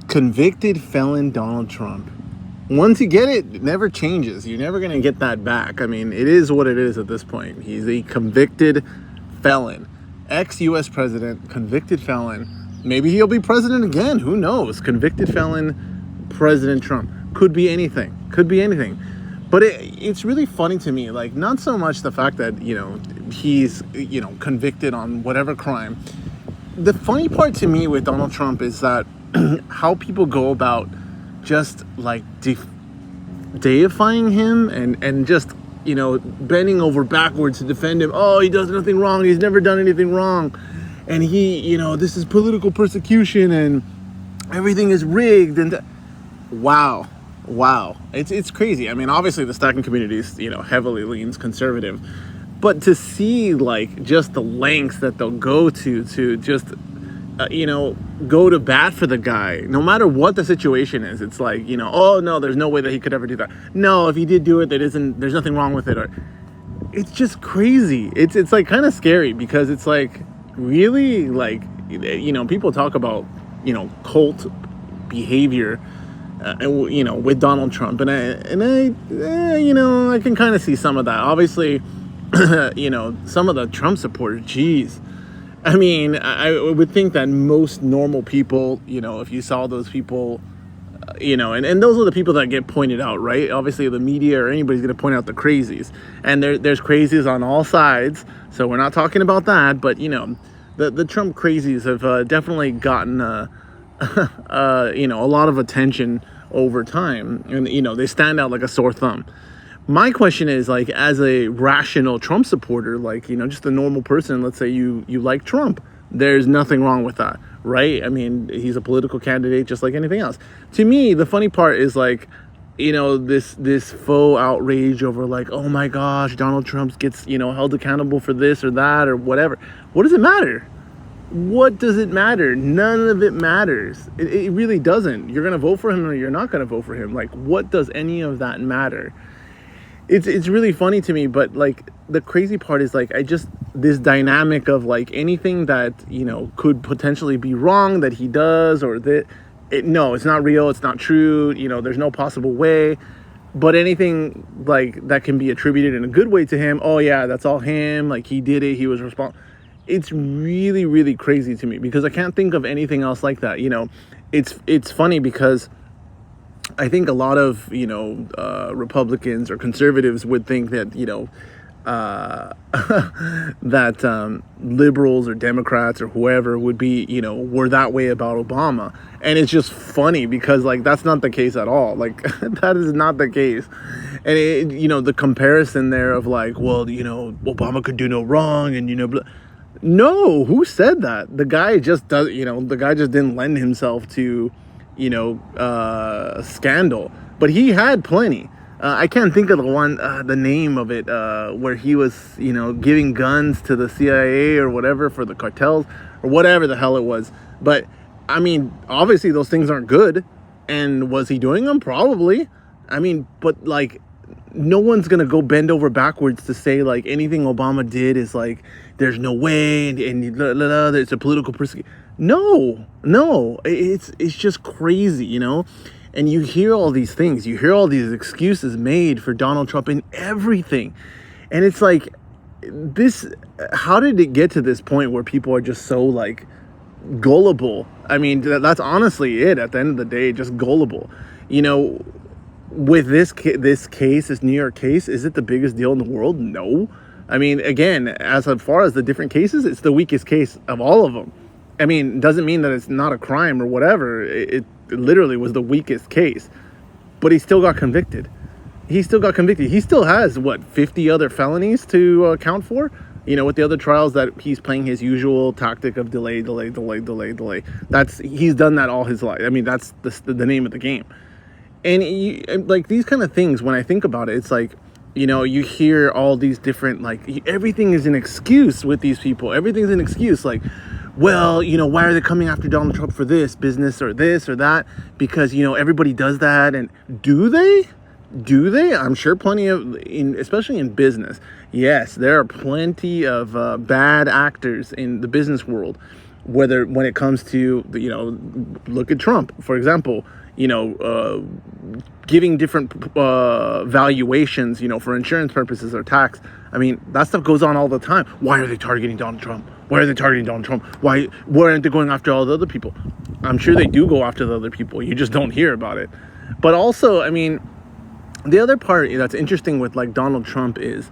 Convicted felon Donald Trump. Once you get it, it never changes. You're never going to get that back. I mean, it is what it is at this point. He's a convicted felon. Ex-U.S. president, convicted felon. Maybe he'll be president again. Who knows? Convicted felon, President Trump. Could be anything. Could be anything. But it's really funny to me, like, not so much the fact that, he's, convicted on whatever crime. The funny part to me with Donald Trump is that how people go about just, like, deifying him and just, bending over backwards to defend him. Oh, he does nothing wrong. He's never done anything wrong. And he, this is political persecution and everything is rigged. And wow. It's crazy. I mean, obviously the stacking community is, heavily leans conservative. But to see, like, just the lengths that they'll go to just, go to bat for the guy, no matter what the situation is. It's like, oh, no, there's no way that he could ever do that. No, if he did do it, there's nothing wrong with it. Or it's just crazy. It's like kind of scary because it's like, really, like, people talk about, cult behavior, and, with Donald Trump. And I can kind of see some of that. Obviously, some of the Trump supporters, geez. I mean, I would think that most normal people, if you saw those people, and those are the people that get pointed out, right? Obviously, the media or anybody's going to point out the crazies. And there's crazies on all sides. So we're not talking about that. But, the Trump crazies have definitely gotten, a lot of attention over time. And, they stand out like a sore thumb. My question is, like, as a rational Trump supporter, like, just a normal person, let's say you like Trump, there's nothing wrong with that, right? I mean, he's a political candidate just like anything else. To me, the funny part is, like, this faux outrage over, like, oh my gosh, Donald Trump gets, held accountable for this or that or whatever. What does it matter? What does it matter? None of it matters. It really doesn't. You're going to vote for him or you're not going to vote for him. Like, what does any of that matter? It's really funny to me, but, like, the crazy part is, like, this dynamic of, like, anything that, could potentially be wrong that he does or that, no, it's not real, it's not true, there's no possible way. But anything, like, that can be attributed in a good way to him, oh, yeah, that's all him, like, he did it, he was responsible. It's really, really crazy to me because I can't think of anything else like that. It's funny because I think a lot of, Republicans or conservatives would think that, that liberals or Democrats or whoever would be, were that way about Obama. And it's just funny because, like, that's not the case at all. Like, that is not the case. And, the comparison there of, like, well, Obama could do no wrong and, blah. No, who said that? The guy just does, the guy just didn't lend himself to, scandal, but he had plenty. I can't think of the name of it, where he was, giving guns to the CIA or whatever for the cartels or whatever the hell it was. But I mean, obviously those things aren't good. And was he doing them? Probably. I mean, but, like, no one's going to go bend over backwards to say, like, anything Obama did is, like, there's no way and it's a political persecution. No, it's just crazy, and you hear all these things, you hear all these excuses made for Donald Trump in everything. And it's like, how did it get to this point where people are just so, like, gullible? I mean, that's honestly it at the end of the day, just gullible. With this case, this New York case, is it the biggest deal in the world? No. I mean, again, as far as the different cases, it's the weakest case of all of them. I mean, doesn't mean that it's not a crime or whatever. It literally was the weakest case. But he still got convicted. He still has, 50 other felonies to account for? With the other trials that he's playing his usual tactic of delay. He's done that all his life. I mean, that's the name of the game. And like, these kind of things, when I think about it, it's like, you hear all these different, like, everything is an excuse with these people. Everything's an excuse. Like, well, why are they coming after Donald Trump for this business or this or that? Because, everybody does that. And do they? I'm sure plenty of, especially in business. Yes, there are plenty of bad actors in the business world. when it comes to, look at Trump, for example, giving different valuations, for insurance purposes or tax. I mean, that stuff goes on all the time. Why are they targeting Donald Trump? Why are they targeting Donald Trump? Why aren't they going after all the other people? I'm sure they do go after the other people. You just don't hear about it. But also, I mean, the other part that's interesting with like Donald Trump is,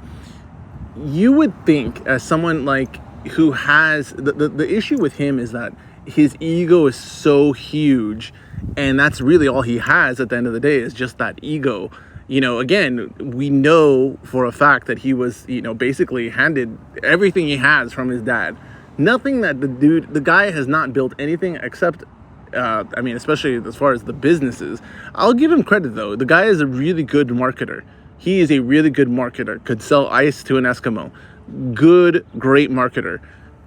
you would think, as someone like who has the issue with him is that his ego is so huge, and that's really all he has at the end of the day, is just that ego. Again, we know for a fact that he was, basically handed everything he has from his dad. Nothing that the guy has not built anything except, especially as far as the businesses. I'll give him credit though. The guy is a really good marketer. He is a really good marketer. Could sell ice to an Eskimo. Great marketer.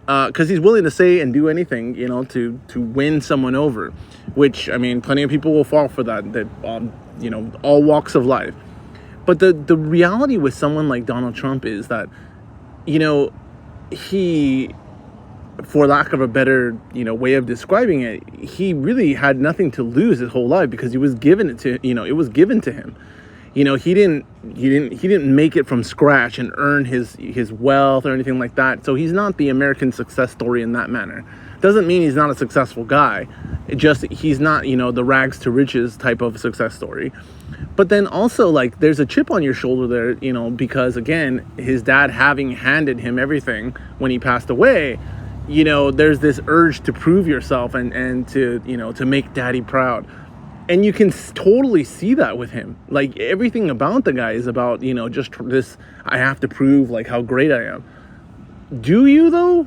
Because he's willing to say and do anything, to win someone over. Which, plenty of people will fall for that all walks of life. But the reality with someone like Donald Trump is that, he, for lack of a better, way of describing it, he really had nothing to lose his whole life, because he was given it to, it was given to him. He didn't make it from scratch and earn his wealth or anything like that. So he's not the American success story in that manner. Doesn't mean he's not a successful guy. He's not, the rags to riches type of success story. But then also, like, there's a chip on your shoulder there, because again, his dad having handed him everything when he passed away, there's this urge to prove yourself and to, to make daddy proud. And you can totally see that with him. Like, everything about the guy is about, just this, I have to prove, like, how great I am. Do you though?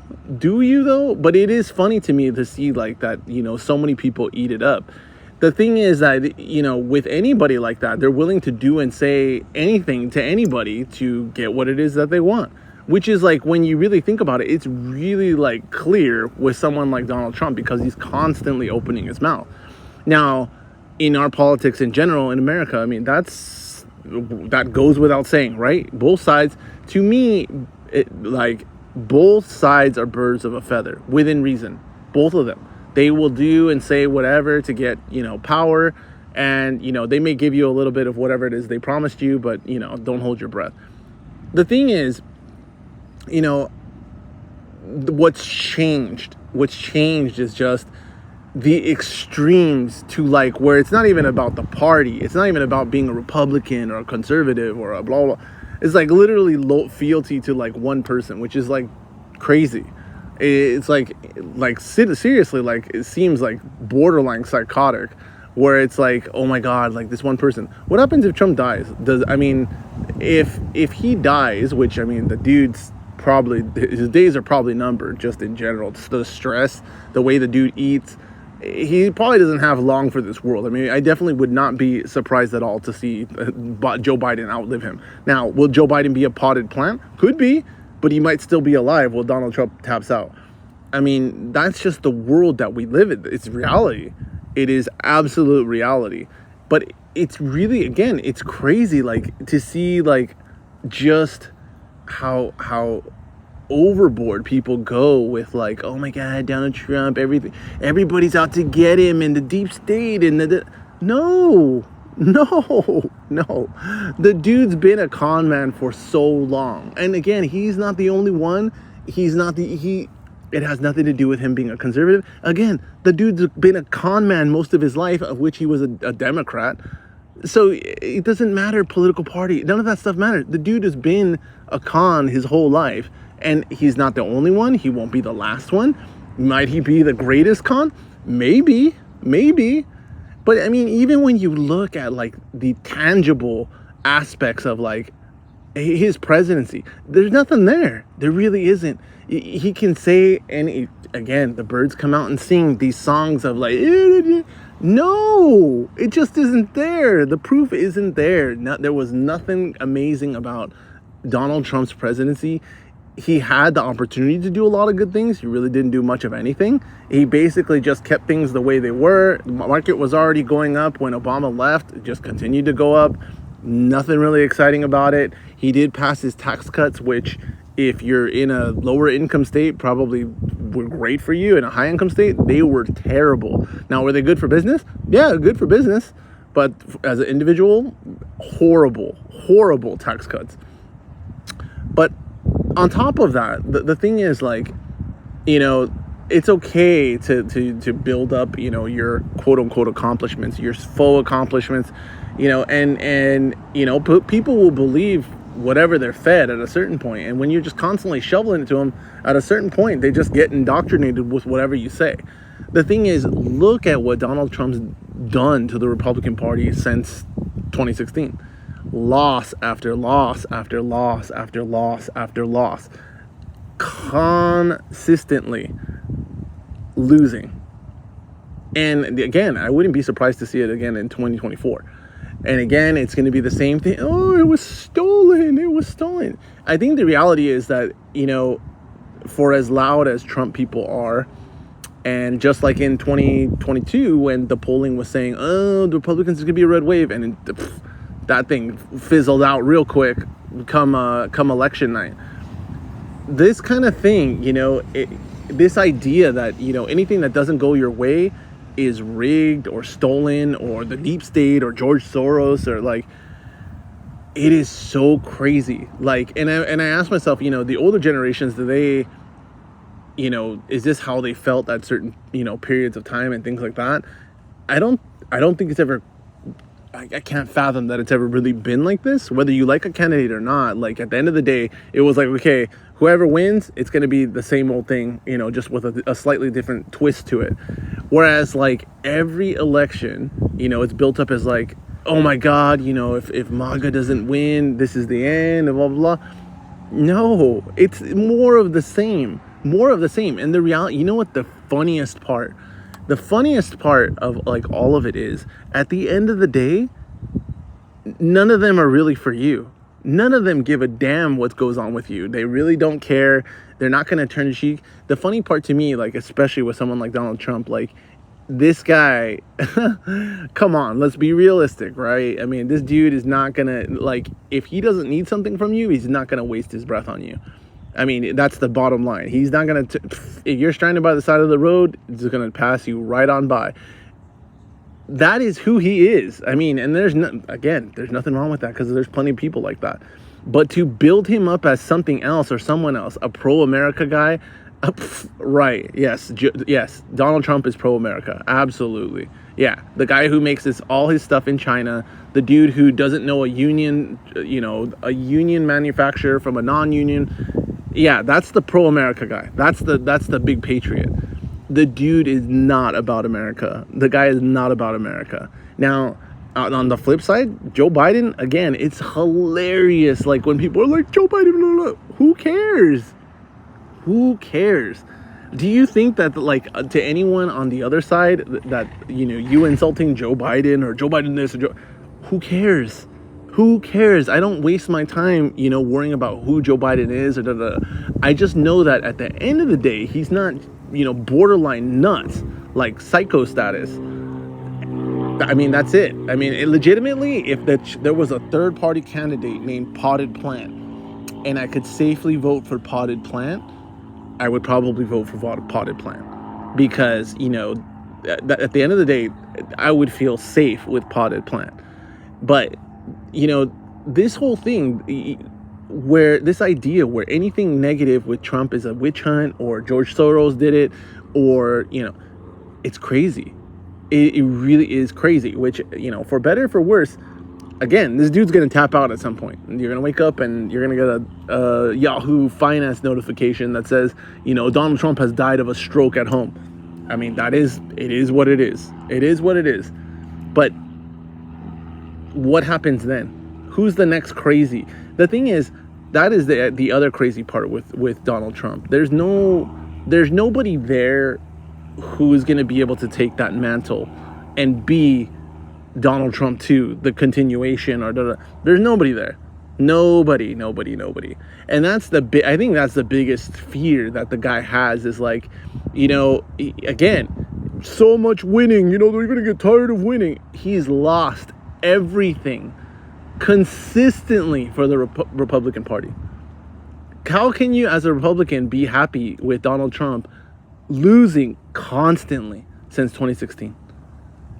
But it is funny to me to see, like, that, so many people eat it up. The thing is that, with anybody like that, they're willing to do and say anything to anybody to get what it is that they want. Which is, like, when you really think about it, it's really, like, clear with someone like Donald Trump, because he's constantly opening his mouth. Now, in our politics in general in America, that goes without saying, right? Both sides, to me, both sides are birds of a feather, within reason. Both of them. They will do and say whatever to get, power. And, they may give you a little bit of whatever it is they promised you, but, don't hold your breath. The thing is, what's changed is just the extremes to, like, where it's not even about the party. It's not even about being a Republican or a conservative or a blah, blah. It's like literally fealty to, like, one person, which is, like, crazy. It's like seriously, like, it seems like borderline psychotic, where it's like, oh my God, like, this one person. What happens if Trump dies? If he dies, which, the dude's probably, his days are probably numbered, just in general. The stress, the way the dude eats, he probably doesn't have long for this world. I definitely would not be surprised at all to see Joe Biden outlive him. Now, will Joe Biden be a potted plant? Could be, but he might still be alive while Donald Trump taps out. That's just the world that we live in. It's reality. It is absolute reality. But it's really, again, it's crazy, like, to see, like, just how overboard people go with, like, oh my God, Donald Trump, everybody's out to get him, and the deep state, and no. The dude's been a con man for so long. And again, he's not the only one. It has nothing to do with him being a conservative. Again, the dude's been a con man most of his life, of which he was a Democrat. So it doesn't matter political party. None of that stuff matters. The dude has been a con his whole life. And he's not the only one. He won't be the last one. Might he be the greatest con? Maybe. But even when you look at, like, the tangible aspects of, like, his presidency, there's nothing there. There really isn't. He can say, and again, the birds come out and sing these songs of, like, no, it just isn't there. The proof isn't there. There was nothing amazing about Donald Trump's presidency. He had the opportunity to do a lot of good things. He really didn't do much of anything. He basically just kept things the way they were. The market was already going up when Obama left. It just continued to go up. Nothing really exciting about it. He did pass his tax cuts, which If you're in a lower income state, probably were great for you. In a high income state, they were terrible. Now, were they good for business? Yeah, good for business. But as an individual, horrible tax cuts. But on top of that, the thing is, like, it's okay to build up, your quote unquote accomplishments, your faux accomplishments, and people will believe whatever they're fed at a certain point. And when you're just constantly shoveling it to them, at a certain point, they just get indoctrinated with whatever you say. The thing is, look at what Donald Trump's done to the Republican Party since 2016. Loss after loss after loss after loss after loss. Consistently losing. And again, I wouldn't be surprised to see it again in 2024. And again, it's going to be the same thing. Oh, it was stolen. I think the reality is that, for as loud as Trump people are, and just like in 2022, when the polling was saying, oh, the Republicans is going to be a red wave, and that thing fizzled out real quick come election night. This kind of thing, this idea that, anything that doesn't go your way is rigged or stolen, or the deep state or George Soros, or like, it is so crazy. Like, and I ask myself, the older generations, do they, is this how they felt at certain, periods of time and things like that? I don't think it's ever, I can't fathom that it's ever really been like this, whether you like a candidate or not. Like, at the end of the day, it was like, okay, whoever wins, it's going to be the same old thing, just with a slightly different twist to it. Whereas, like, every election, it's built up as like, oh my God, if MAGA doesn't win, this is the end, and blah, blah, blah. No, it's more of the same. And the reality, you know what the funniest part of, like, all of it is, at the end of the day, none of them are really for you. None of them give a damn what goes on with you. They really don't care. They're not going to turn the cheek. The funny part to me, like, especially with someone like Donald Trump, like, this guy, come on, let's be realistic, right? I mean, this dude is not going to, like, if he doesn't need something from you, he's not going to waste his breath on you. I mean, that's the bottom line. He's not going to, if you're stranded by the side of the road, he's going to pass you right on by. That is who he is. I mean, and there's nothing wrong with that, because there's plenty of people like that. But to build him up as something else or someone else, a pro-America guy, right? Yes, Donald Trump is pro-America, absolutely. Yeah, the guy who makes all his stuff in China, the dude who doesn't know a union manufacturer from a non-union. Yeah, that's the pro-America guy. That's the big patriot. The dude is not about America. The guy is not about America. Now, on the flip side, Joe Biden, again, it's hilarious. Like, when people are like, Joe Biden, blah, blah, blah. Who cares? Who cares? Do you think that, like, to anyone on the other side, that, you insulting Joe Biden, or Joe Biden this, or who cares? Who cares? I don't waste my time, worrying about who Joe Biden is, or I just know that at the end of the day, he's not, borderline nuts, like psycho status. I mean, that's it. I mean, legitimately, if there was a third-party candidate named Potted Plant, and I could safely vote for Potted Plant, I would probably vote for Potted Plant, because, at the end of the day, I would feel safe with Potted Plant. But, this whole thing, where this idea where anything negative with Trump is a witch hunt, or George Soros did it, or, it's crazy. It really is crazy, which, for better or for worse, again, this dude's going to tap out at some point. You're going to wake up and you're going to get a Yahoo Finance notification that says, Donald Trump has died of a stroke at home. I mean, it is what it is. It is what it is. But what happens then? Who's the next crazy? The thing is, that is the other crazy part with Donald Trump. There's nobody there who is going to be able to take that mantle and be Donald Trump 2, the continuation, or there's nobody there. Nobody. And that's I think that's the biggest fear that the guy has, is like, again, so much winning, they're going to get tired of winning. He's lost everything consistently for the Republican Party. How can you, as a Republican, be happy with Donald Trump losing constantly since 2016?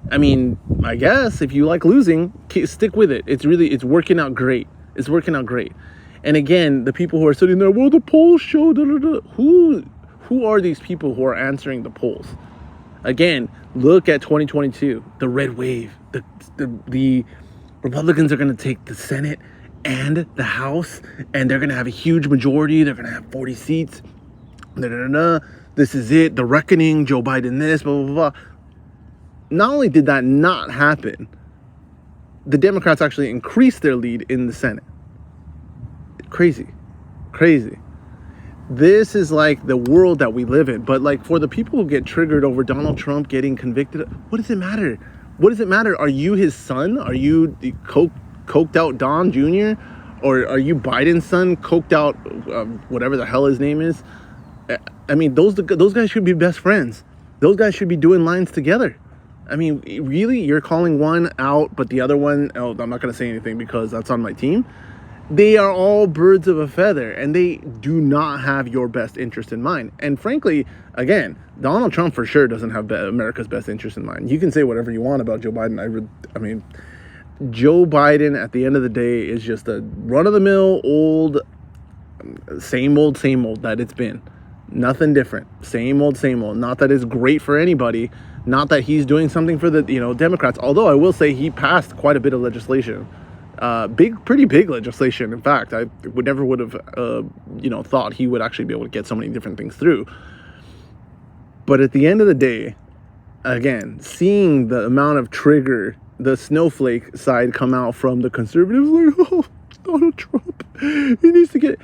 I mean, I guess if you like losing, stick with it. It's working out great. It's working out great. And again, the people who are sitting there, well, the polls show, da, da, da. Who are these people who are answering the polls? Again, look at 2022, the red wave. The Republicans are going to take the Senate and the House, and they're going to have a huge majority. They're going to have 40 seats. Da, da, da, da. This is it. The reckoning. Joe Biden this, blah, blah, blah. Not only did that not happen, the Democrats actually increased their lead in the Senate. Crazy. This is like the world that we live in. But like for the people who get triggered over Donald Trump getting convicted, what does it matter? What does it matter? Are you his son? Are you the coked out Don Jr.? Or are you Biden's son, coked out whatever the hell his name is? I mean, those guys should be best friends. Those guys should be doing lines together. I mean, really? You're calling one out, but the other one, oh, I'm not going to say anything because that's on my team. They are all birds of a feather, and they do not have your best interest in mind. And frankly, again, Donald Trump for sure doesn't have America's best interest in mind. You can say whatever you want about Joe Biden. I mean, Joe Biden, at the end of the day, is just a run-of-the-mill, old, same old that it's been. Nothing different. Same old. Not that it's great for anybody. Not that he's doing something for the Democrats. Although I will say he passed quite a bit of legislation. Pretty big legislation. In fact, I would have thought he would actually be able to get so many different things through. But at the end of the day, again, seeing the amount of trigger, the snowflake side come out from the conservatives, like, oh, Donald Trump, he needs to get.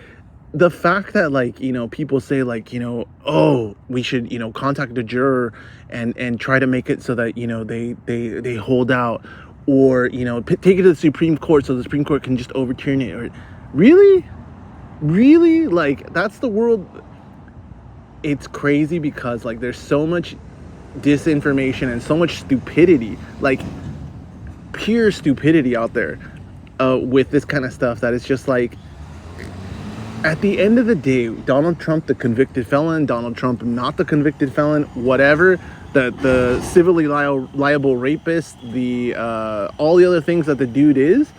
The fact that people say oh, we should contact the juror and try to make it so that they hold out, or take it to the Supreme Court so the Supreme Court can just overturn it. Or really that's the world. It's crazy because there's so much disinformation and so much stupidity, pure stupidity out there with this kind of stuff, that it's just at the end of the day, Donald Trump, the convicted felon, Donald Trump, not the convicted felon, whatever, the civilly liable rapist, all the other things that the dude is,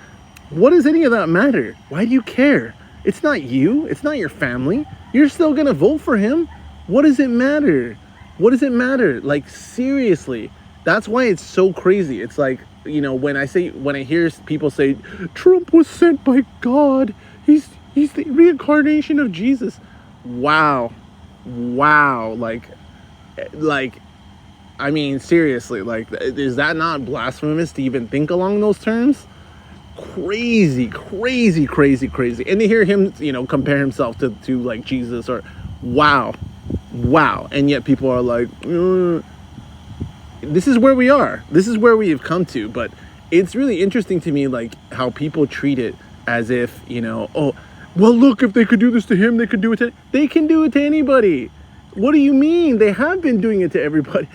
what does any of that matter? Why do you care? It's not you. It's not your family. You're still going to vote for him. What does it matter? What does it matter? Seriously. That's why it's so crazy. It's when I hear people say, Trump was sent by God. He's the reincarnation of Jesus. Wow. I mean, seriously, is that not blasphemous to even think along those terms? Crazy. And to hear him, compare himself to Jesus, or wow. And yet people are like, this is where we are. This is where we have come to. But it's really interesting to me, how people treat it as if, oh, well, look, if they could do this to him, they could do it to... They can do it to anybody. What do you mean? They have been doing it to everybody.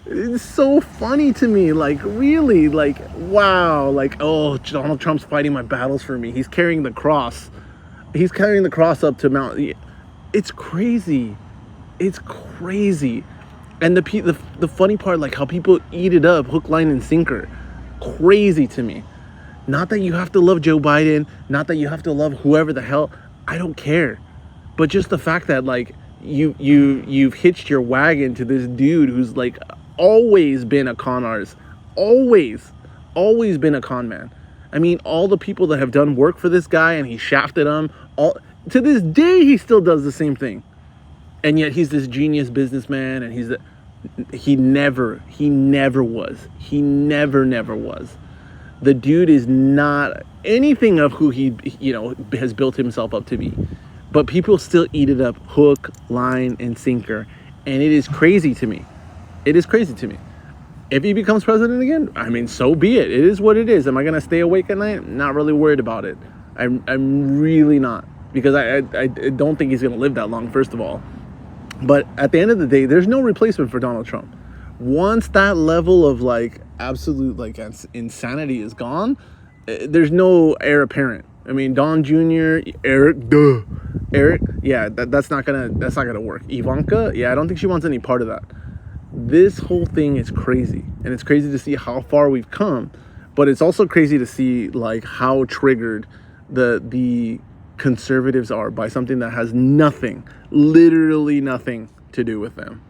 It's so funny to me. Really? Wow. Oh, Donald Trump's fighting my battles for me. He's carrying the cross. He's carrying the cross up to Mount... It's crazy. And the funny part, how people eat it up, hook, line, and sinker. Crazy to me. Not that you have to love Joe Biden, not that you have to love whoever the hell, I don't care. But just the fact that you've hitched your wagon to this dude who's always been a con artist, always been a con man. I mean, all the people that have done work for this guy and he shafted them, to this day he still does the same thing. And yet he's this genius businessman, and he never was. He never was. The dude is not anything of who he, has built himself up to be. But people still eat it up, hook, line, and sinker. And it is crazy to me. If he becomes president again, I mean, so be it. It is what it is. Am I going to stay awake at night? Not really worried about it. I'm really not. Because I don't think he's going to live that long, first of all. But at the end of the day, there's no replacement for Donald Trump. Once that level of absolute insanity is gone, there's no heir apparent. I mean, Don Jr., Eric, Eric, yeah, that's not gonna work. Ivanka, yeah, I don't think she wants any part of that. This whole thing is crazy, and it's crazy to see how far we've come, but it's also crazy to see like how triggered the conservatives are by something that has nothing, literally nothing to do with them.